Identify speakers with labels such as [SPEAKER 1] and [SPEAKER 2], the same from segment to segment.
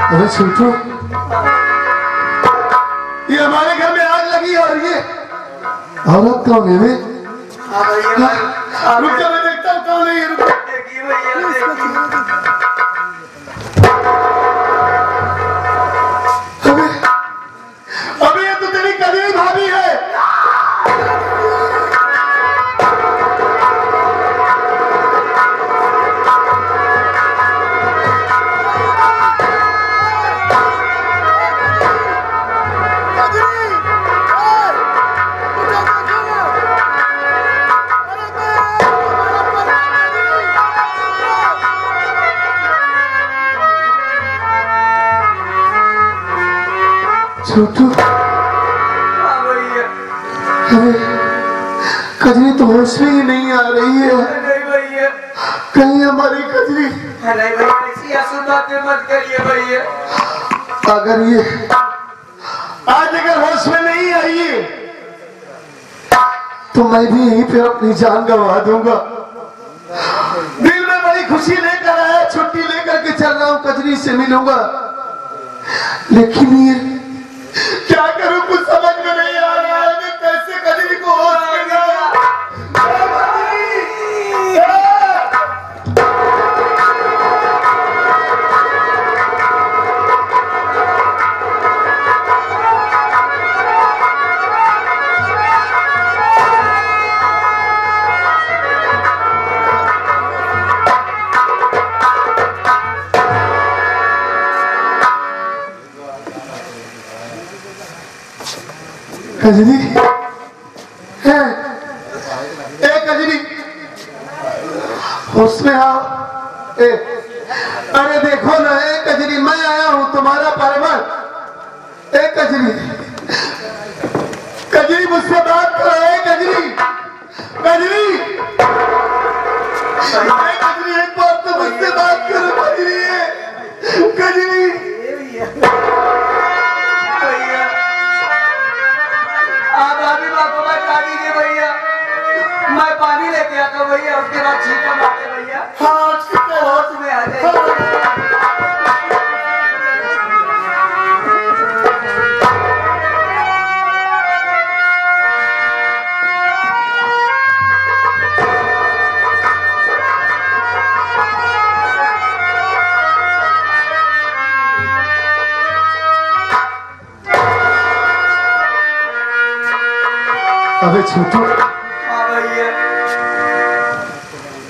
[SPEAKER 1] अरे छोटू, ये हमारे घर में आग लगी और ये औरत कौन है? रुक जा, मैं देखता हूँ कौन है ये। रुक अबे ये तो तेरी कजरी भाभी है। छोटू, अरे कजरी तो होश में ही नहीं आ रही है।
[SPEAKER 2] नहीं भैया,
[SPEAKER 1] कहीं हमारी कजरी।
[SPEAKER 2] नहीं भैया, ऐसी आंसू बातें मत करिए भैया।
[SPEAKER 1] अगर ये आज अगर होश में नहीं आई तो मैं भी यहीं पे अपनी जान गंवा दूंगा। दिल में बड़ी खुशी लेकर आया, छुट्टी लेकर के चल रहा हूँ, कजरी से मिलूंगा। लेकिन ये क्या करूं, कुछ समझ में नहीं आ रहा है। मैं कैसे कजरी को होश में लाऊं? कजरी है, कजरी उसमें आओ। अरे देखो ना, कजरी मैं आया हूं तुम्हारा परवर। कजरी, कजरी मुझसे बात करो। कजरी, कजरी, कजरी एक बार तो मुझसे बात करो। कजरी, कजरी
[SPEAKER 2] मैं पानी लेके आता हूँ भैया, उसके बाद छींटा मारते भैया।
[SPEAKER 1] हाँ,
[SPEAKER 2] होश में आ जाएगी।
[SPEAKER 1] अबे छोटू,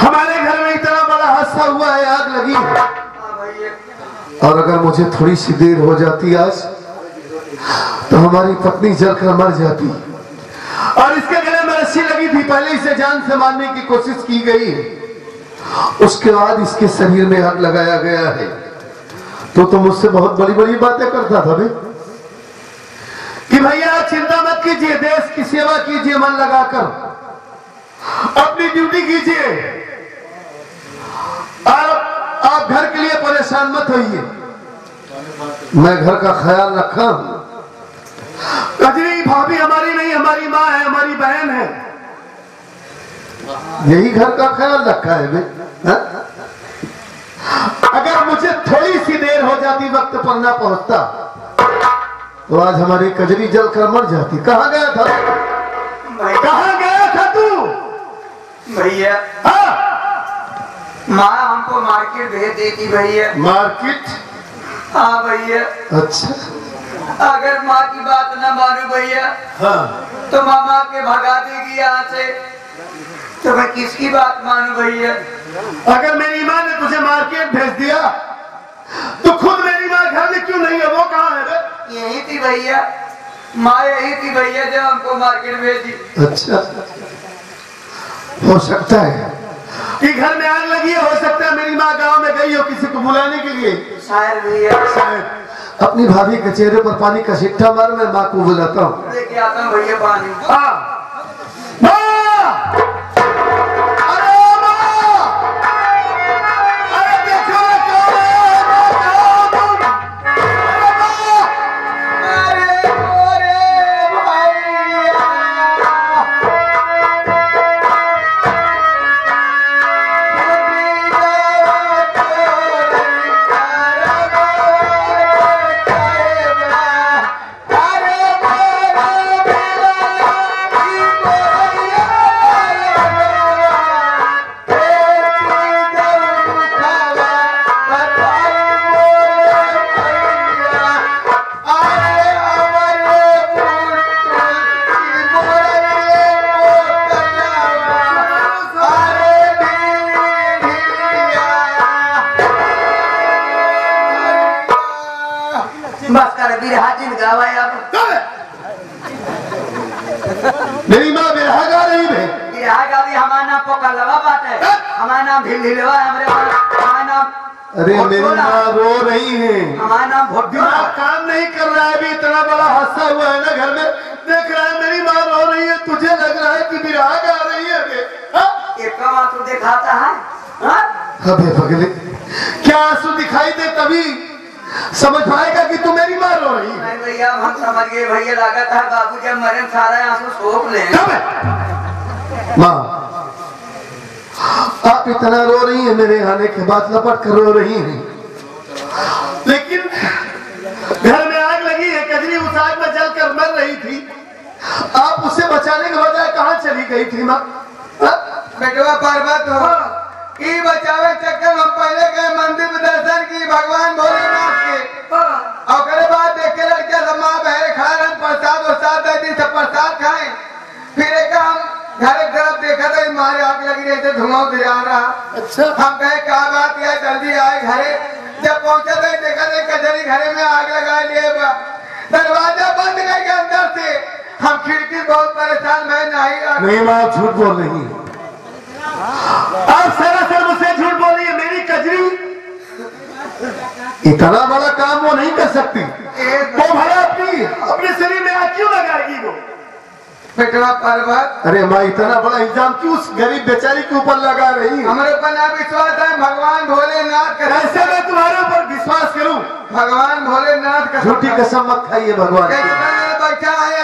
[SPEAKER 1] हमारे घर में इतना बड़ा हादसा हुआ है, आग लगी है। और अगर मुझे थोड़ी सी देर हो जाती आज तो हमारी पत्नी जलकर मर जाती। और इसके गले में रस्सी लगी थी, पहले इसे जान से मारने की कोशिश की गई, उसके बाद इसके शरीर में आग लगाया गया है। तो मुझसे बहुत बड़ी बड़ी बातें करता था बे कि भैया चिंता मत कीजिए, देश की सेवा कीजिए, मन लगाकर अपनी ड्यूटी कीजिए, आप घर के लिए परेशान मत होइए, मैं घर का ख्याल रखा हूं। कजरी भाभी हमारी नहीं, हमारी माँ है, हमारी बहन है, यही घर का ख्याल रखा है बे। अगर मुझे थोड़ी सी देर हो जाती, वक्त पर ना पहुंचता, तो आज हमारी कजरी जलकर मर जाती। कहाँ गया था, कहाँ गया था तू
[SPEAKER 2] भैया? माँ हमको मार्केट भेज देती भैया।
[SPEAKER 1] मार्केट?
[SPEAKER 2] हाँ भैया।
[SPEAKER 1] अच्छा,
[SPEAKER 2] अगर माँ की बात न मानू भैया,
[SPEAKER 1] हाँ,
[SPEAKER 2] तो मामा के भगा देगी यहाँ से, तो मैं किसकी बात मानू भैया?
[SPEAKER 1] अगर मेरी माँ ने तुझे मार्केट भेज दिया तो खुद मेरी माँ घर में क्यों नहीं है? वो कहाँ है बे?
[SPEAKER 2] यही थी भैया, माँ यही थी भैया जो हमको मार्केट भेजी।
[SPEAKER 1] अच्छा, हो सकता है कि घर में आग लगी है, हो सकता है मेरी माँ गांव में गई हो किसी को बुलाने के लिए।
[SPEAKER 2] शायद भैया,
[SPEAKER 1] शायद। अपनी भाभी के चेहरे पर पानी का छिट्टा मार, मैं माँ को बुलाता हूँ।
[SPEAKER 2] लेके आता हूँ भैया पानी। बस कर बिरहा जिन गावाए अब
[SPEAKER 1] मेरी माँ बिरहा गा रही है।
[SPEAKER 2] बिरहा गावी हमारा नाम पोकलवा बात है, हमारा नाम ढिलढिलवा है, हमारा नाम
[SPEAKER 1] अरे मेरी माँ रो रही है,
[SPEAKER 2] हमारा नाम भोटिया
[SPEAKER 1] काम नहीं कर रहा है। अभी इतना बड़ा हादसा हुआ है ना घर में, देख रहा है मेरी माँ रो रही है, तुझे लग रहा है कि बिरहा गा रही है।
[SPEAKER 2] एक कमा तो दिखाता है।
[SPEAKER 1] अबे पगले, क्या आंसू दिखाई दे तभी समझ पाएगा कि तू मेरी माँ रो रही है।
[SPEAKER 2] नहीं भैया हम समझ गए भैया, लागत है बाबू जब मरे सारा आंसू सोख ले।
[SPEAKER 1] माँ आप इतना रो रही हैं, मेरे आने के बाद लपट कर रो रही हैं, लेकिन घर में आग लगी है, कजरी उस आग में जलकर मर रही थी, आप उसे बचाने के बजाय कहाँ चली गई थी माँ?
[SPEAKER 2] बेटवा पर्वत हो की बचावे चक्कर हम पहले गए मंदिर में दर्शन की भगवान भोलेनाथ के, और बाद देखे लड़के सब माँ बहरे खा रहे प्रसाद वरसाद दे दी, सब प्रसाद खाए। फिर एक हम घर एक तरफ देखा था मारे आग लगी रही थी, धुआं गिरा रहा।
[SPEAKER 1] अच्छा
[SPEAKER 2] हम कहे क्या बात है, जल्दी आए घरे। जब पहुंचे थे देखा थे कचहरी घरे में आग लगा लिए, दरवाजा बंद करके अंदर से हम खिड़की बहुत परेशान मैं
[SPEAKER 1] नहीं माँ झूठ बोल रही है, आप सरासर मुझसे झूठ बोल रही है। मेरी कजरी इतना बड़ा काम वो नहीं कर सकती, तो भला अपने शरीर में आग क्यों लगाएगी वो?
[SPEAKER 2] बेटवा पर्वत,
[SPEAKER 1] अरे माँ इतना बड़ा इल्जाम क्यों उस गरीब बेचारी के ऊपर लगा रही है?
[SPEAKER 2] हमारे ऊपर ना विश्वास है, भगवान भोलेनाथ का
[SPEAKER 1] कैसे मैं तुम्हारे ऊपर विश्वास करूं?
[SPEAKER 2] भगवान भोलेनाथ का
[SPEAKER 1] झूठी कसम मत खाइए भगवान।
[SPEAKER 2] बैठा है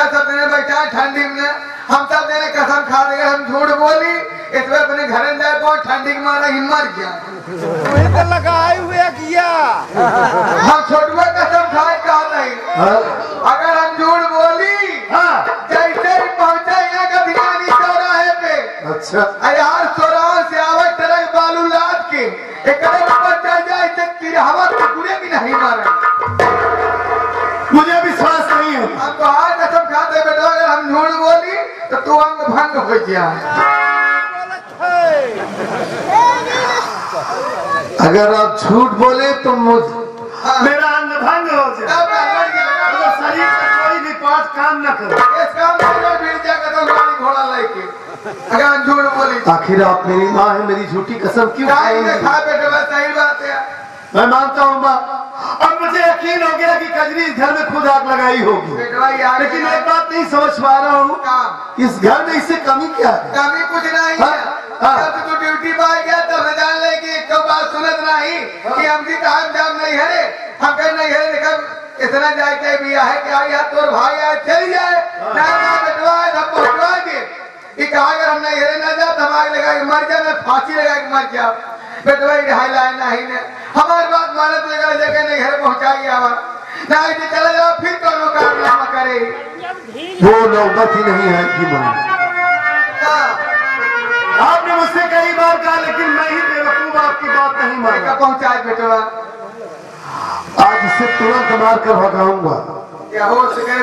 [SPEAKER 2] सब दिन बैठा है ठंडी में, हम सब दिन कसम खा देंगे हम झूठ बोली, इसमें अपने घर में जाए बहुत ठंडी के मारा हिम्मत गया
[SPEAKER 3] लगाए हुए किया।
[SPEAKER 2] हम छोटुआ कसम खाए कहा नहीं, अगर हम झूठ बोली जैसे ही पहुंचे यहाँ का भिवानी चौराहे पे,
[SPEAKER 1] अच्छा
[SPEAKER 2] यार चौराहे से आवत ट्रक बालू लाद के एक ऊपर चढ़ जाए, हवा के पूरे भी नहीं मारे।
[SPEAKER 1] मुझे विश्वास नहीं है।
[SPEAKER 2] हम तो आज कसम खाते बेटा, अगर हम झूठ बोली तो तू अंग भंग हो जाए।
[SPEAKER 1] अगर आप झूठ बोले तो मेरा अंग भंग हो जाए, शरीर का कोई भी पार्ट काम न करे।
[SPEAKER 2] इस काम में फिर जाकर तो गाड़ी घोड़ा लेके अगर हम झूठ बोली।
[SPEAKER 1] आखिर आप मेरी माँ है, मेरी झूठी कसम क्यों खाएंगे?
[SPEAKER 2] खा बेटा सही बात है,
[SPEAKER 1] मैं मानता हूँ माँ, और मुझे यकीन हो गया कि कजरी इस घर में खुद आग लगाई होगी, लेकिन एक बात नहीं समझ पा रहा हूँ, इस घर में इससे कमी क्या है?
[SPEAKER 2] कमी कुछ नहीं है। जब तू ड्यूटी पर आ गया तब जान ले कि एक तो बात सुनत नहीं कि हम भी काम जाम नहीं हरे, हम कहीं नहीं हरे, देखा इतना जाए भी है क्या यार तोर भाई आए चल जाए ना बेटवा सब पहुंचवा के कहा अगर हम नहीं हरे ना जाओ दिमाग लगा के मर जाए, मैं फांसी लगा के मर जाओ। बेटवा रिहाई लाए नहीं ने हमारी बात माने तो जगह नहीं घर पहुंचाई ना चला जाओ फिर कौन कारनामा करे।
[SPEAKER 1] वो नौबत ही नहीं है कि आपने मुझसे कई बार कहा, लेकिन मैं ही बेवकूफ आपकी बात नहीं माना।
[SPEAKER 2] पहुंचाए बेटवा,
[SPEAKER 1] आज इसे तुरंत मार कर भगाऊंगा।
[SPEAKER 2] क्या हो सके?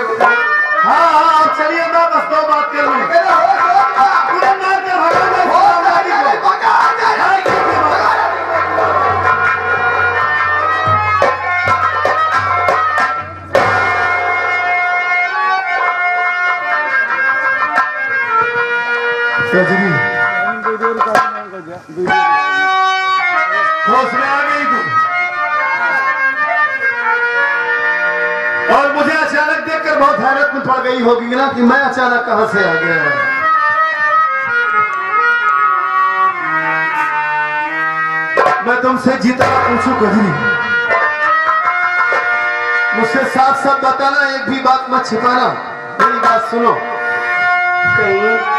[SPEAKER 1] हाँ हाँ आप चलिए, मैं बस दो बात कर लूँ, तुरंत मार कर भगाऊंगा। कजरी होश में आ गई तू, और मुझे अचानक देखकर बहुत हैरत में पड़ गई होगी ना कि मैं अचानक कहां से आ गया। मैं तुमसे जीता पूछूं कजरी, मुझसे साफ साफ बताना, एक भी बात मत छिपाना, मेरी बात सुनो। कहीं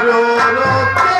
[SPEAKER 1] रो रो के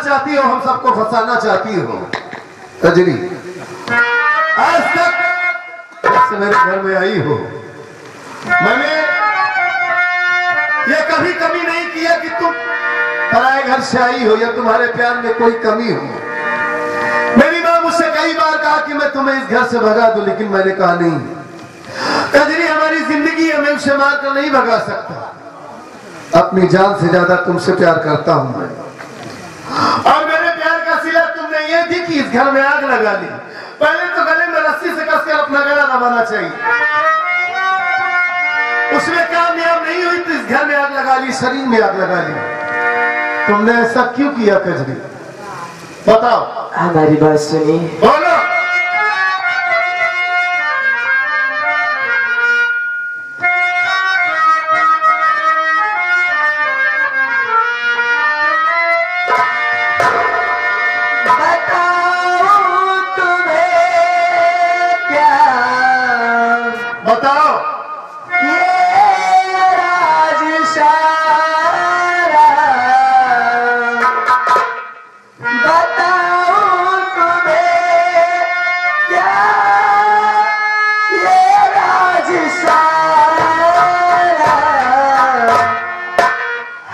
[SPEAKER 1] चाहती हो, हम सबको फंसाना चाहती हो। कजरी आज तक जब से मेरे घर में आई हो, मैंने ये कभी कमी नहीं किया कि तुम पराए घर से आई हो या तुम्हारे प्यार में कोई कमी हो। मेरी माँ मुझसे कई बार कहा कि मैं तुम्हें इस घर से भगा दूं, लेकिन मैंने कहा नहीं, कजरी हमारी जिंदगी है, मैं उसे मारकर नहीं भगा सकता। अपनी जान से ज्यादा तुमसे प्यार करता हूं मैं, और मेरे प्यार का सिला तुमने ये थी कि इस घर में आग लगा दी। पहले तो गले में रस्सी से कसकर अपना गला दबाना चाहिए, उसमें कामयाब नहीं हुई तो इस घर में आग लगा ली, शरीर में आग लगा ली। तुमने ऐसा क्यों किया कजरी, बताओ।
[SPEAKER 3] हमारी बात सुनिए।
[SPEAKER 1] बोलो।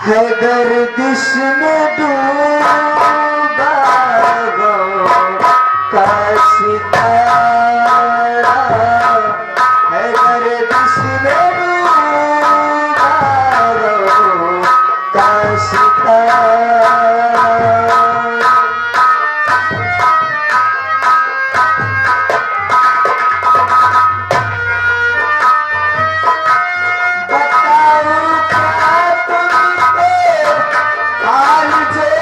[SPEAKER 3] है गर्दिश में डूबा का सितारा, है गर्दिश में डूबा का सितारा। हाल जो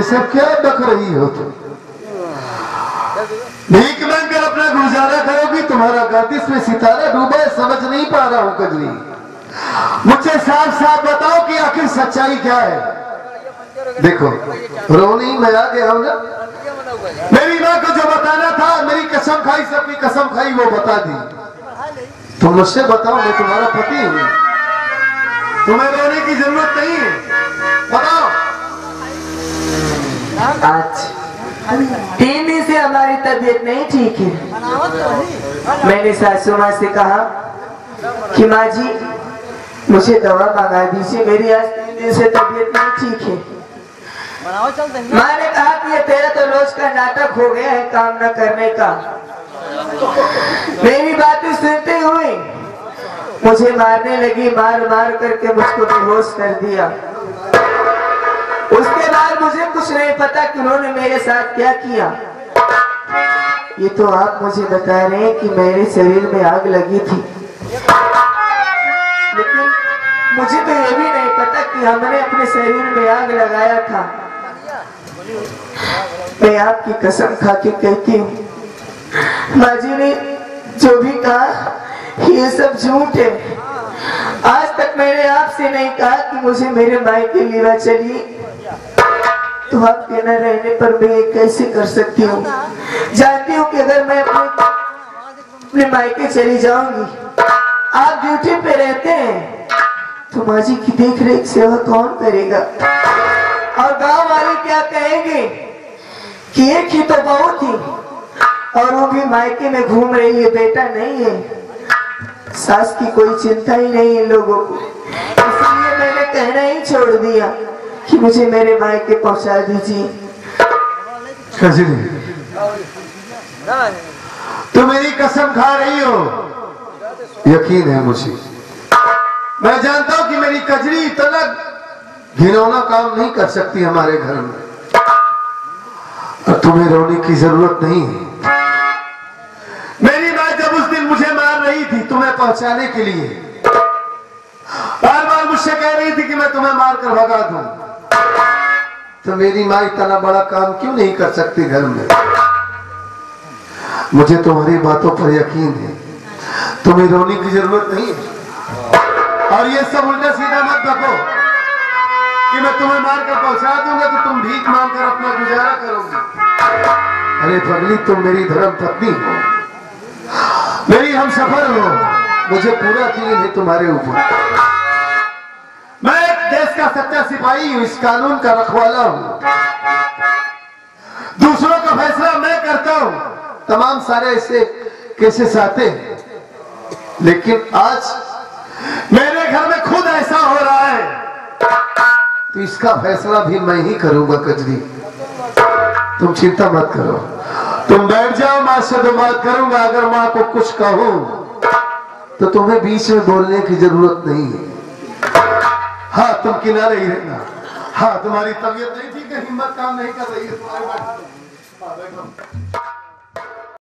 [SPEAKER 1] सब क्या बक रही हो तुम? भीख मांगकर अपना गुजारा करोगी? तुम्हारा गर्दिश में सितारा डूबा है, समझ नहीं पा रहा हूँ कजरी। मुझे साफ साफ बताओ कि आखिर सच्चाई क्या है। देखो रोनी, मैं आ गया हूं ना। मेरी माँ को जो बताना था, मेरी कसम खाई, सबकी कसम खाई, वो बता दी। तुम मुझसे बताओ, मैं तुम्हारा पति हूँ, तुम्हें रोने की जरूरत नहीं है, बताओ।
[SPEAKER 3] आज 3 दिन से हमारी तबीयत नहीं ठीक है। मैंने सासू माँ से कहा कि माँ जी मुझे दवा मंगा दीजिए, मेरी आज 3 दिन से तबीयत नहीं ठीक है। माँ ने कहा कि ये तेरा तो रोज का नाटक हो गया है काम न करने का। मेरी बातें सुनते हुए मुझे मारने लगी, मार मार करके मुझको बेहोश कर दिया। उसके बाद मुझे कुछ नहीं पता कि उन्होंने मेरे साथ क्या किया। ये तो आप मुझे बता रहे हैं कि मेरे शरीर में आग लगी थी, लेकिन मुझे तो ये भी नहीं पता कि हमने अपने शरीर में आग लगाया था। मैं आपकी कसम खा के कहती हूँ, माँ जी ने जो भी कहा ये सब झूठ है। आज तक मैंने आपसे नहीं कहा कि मुझे मेरे मायके लेवा चलिए, तो आपके न रहने पर मैं ये कैसे कर सकती हूँ। जानती हूँ कि अगर मैं अपने मायके चली जाऊंगी, आप ड्यूटी पे रहते हैं, तो माँ जी की देख रेख सेवा कौन करेगा? और गांव वाले क्या कहेंगे कि एक ही तो बहू थी और वो भी मायके में घूम रही है, बेटा नहीं है। सास की कोई चिंता ही नहीं इन लोगों को, इसलिए मैंने कहना ही छोड़ दिया कि मुझे मेरे मायके पहुंचा दीजिए।
[SPEAKER 1] तुम मेरी कसम खा रही हो? यकीन है मुझे, मैं जानता हूं कि मेरी कजरी इतना घिनौना काम नहीं कर सकती हमारे घर में, और तुम्हें रोने की जरूरत नहीं है। मेरी माँ जब उस दिन मुझे मार रही थी तुम्हें पहुंचाने के लिए, बार बार मुझसे कह रही थी कि मैं तुम्हें मार कर भगा दूं, तो मेरी माँ इतना बड़ा काम क्यों नहीं कर सकती घर में? मुझे तुम्हारी बातों पर यकीन है, तुम्हें रोने की जरूरत नहीं है। और ये सब उल्टा सीधा मत बको कि मैं तुम्हें मारकर पहुंचा दूंगा तो तुम भीख मांगकर अपना गुजारा करोगी। अरे पगली, तुम मेरी धर्म पत्नी हो, मेरी हमसफर हो, मुझे पूरा यकीन है तुम्हारे ऊपर। मैं एक देश का सच्चा सिपाही हूं, इस कानून का रखवाला हूं, दूसरों का फैसला मैं करता हूं। तमाम सारे ऐसे केसेस आते हैं, लेकिन आज मेरे घर में खुद ऐसा हो रहा है, तो इसका फैसला भी मैं ही करूंगा कजरी। तुम चिंता मत करो, तुम बैठ जाओ, माँ से तो बात करूंगा। अगर माँ को कुछ कहूं तो तुम्हें बीच में बोलने की जरूरत नहीं है। हाँ, तुम किनारे ही रहना। हाँ, तुम्हारी तबीयत नहीं ठीक है, हिम्मत काम नहीं कर रही है।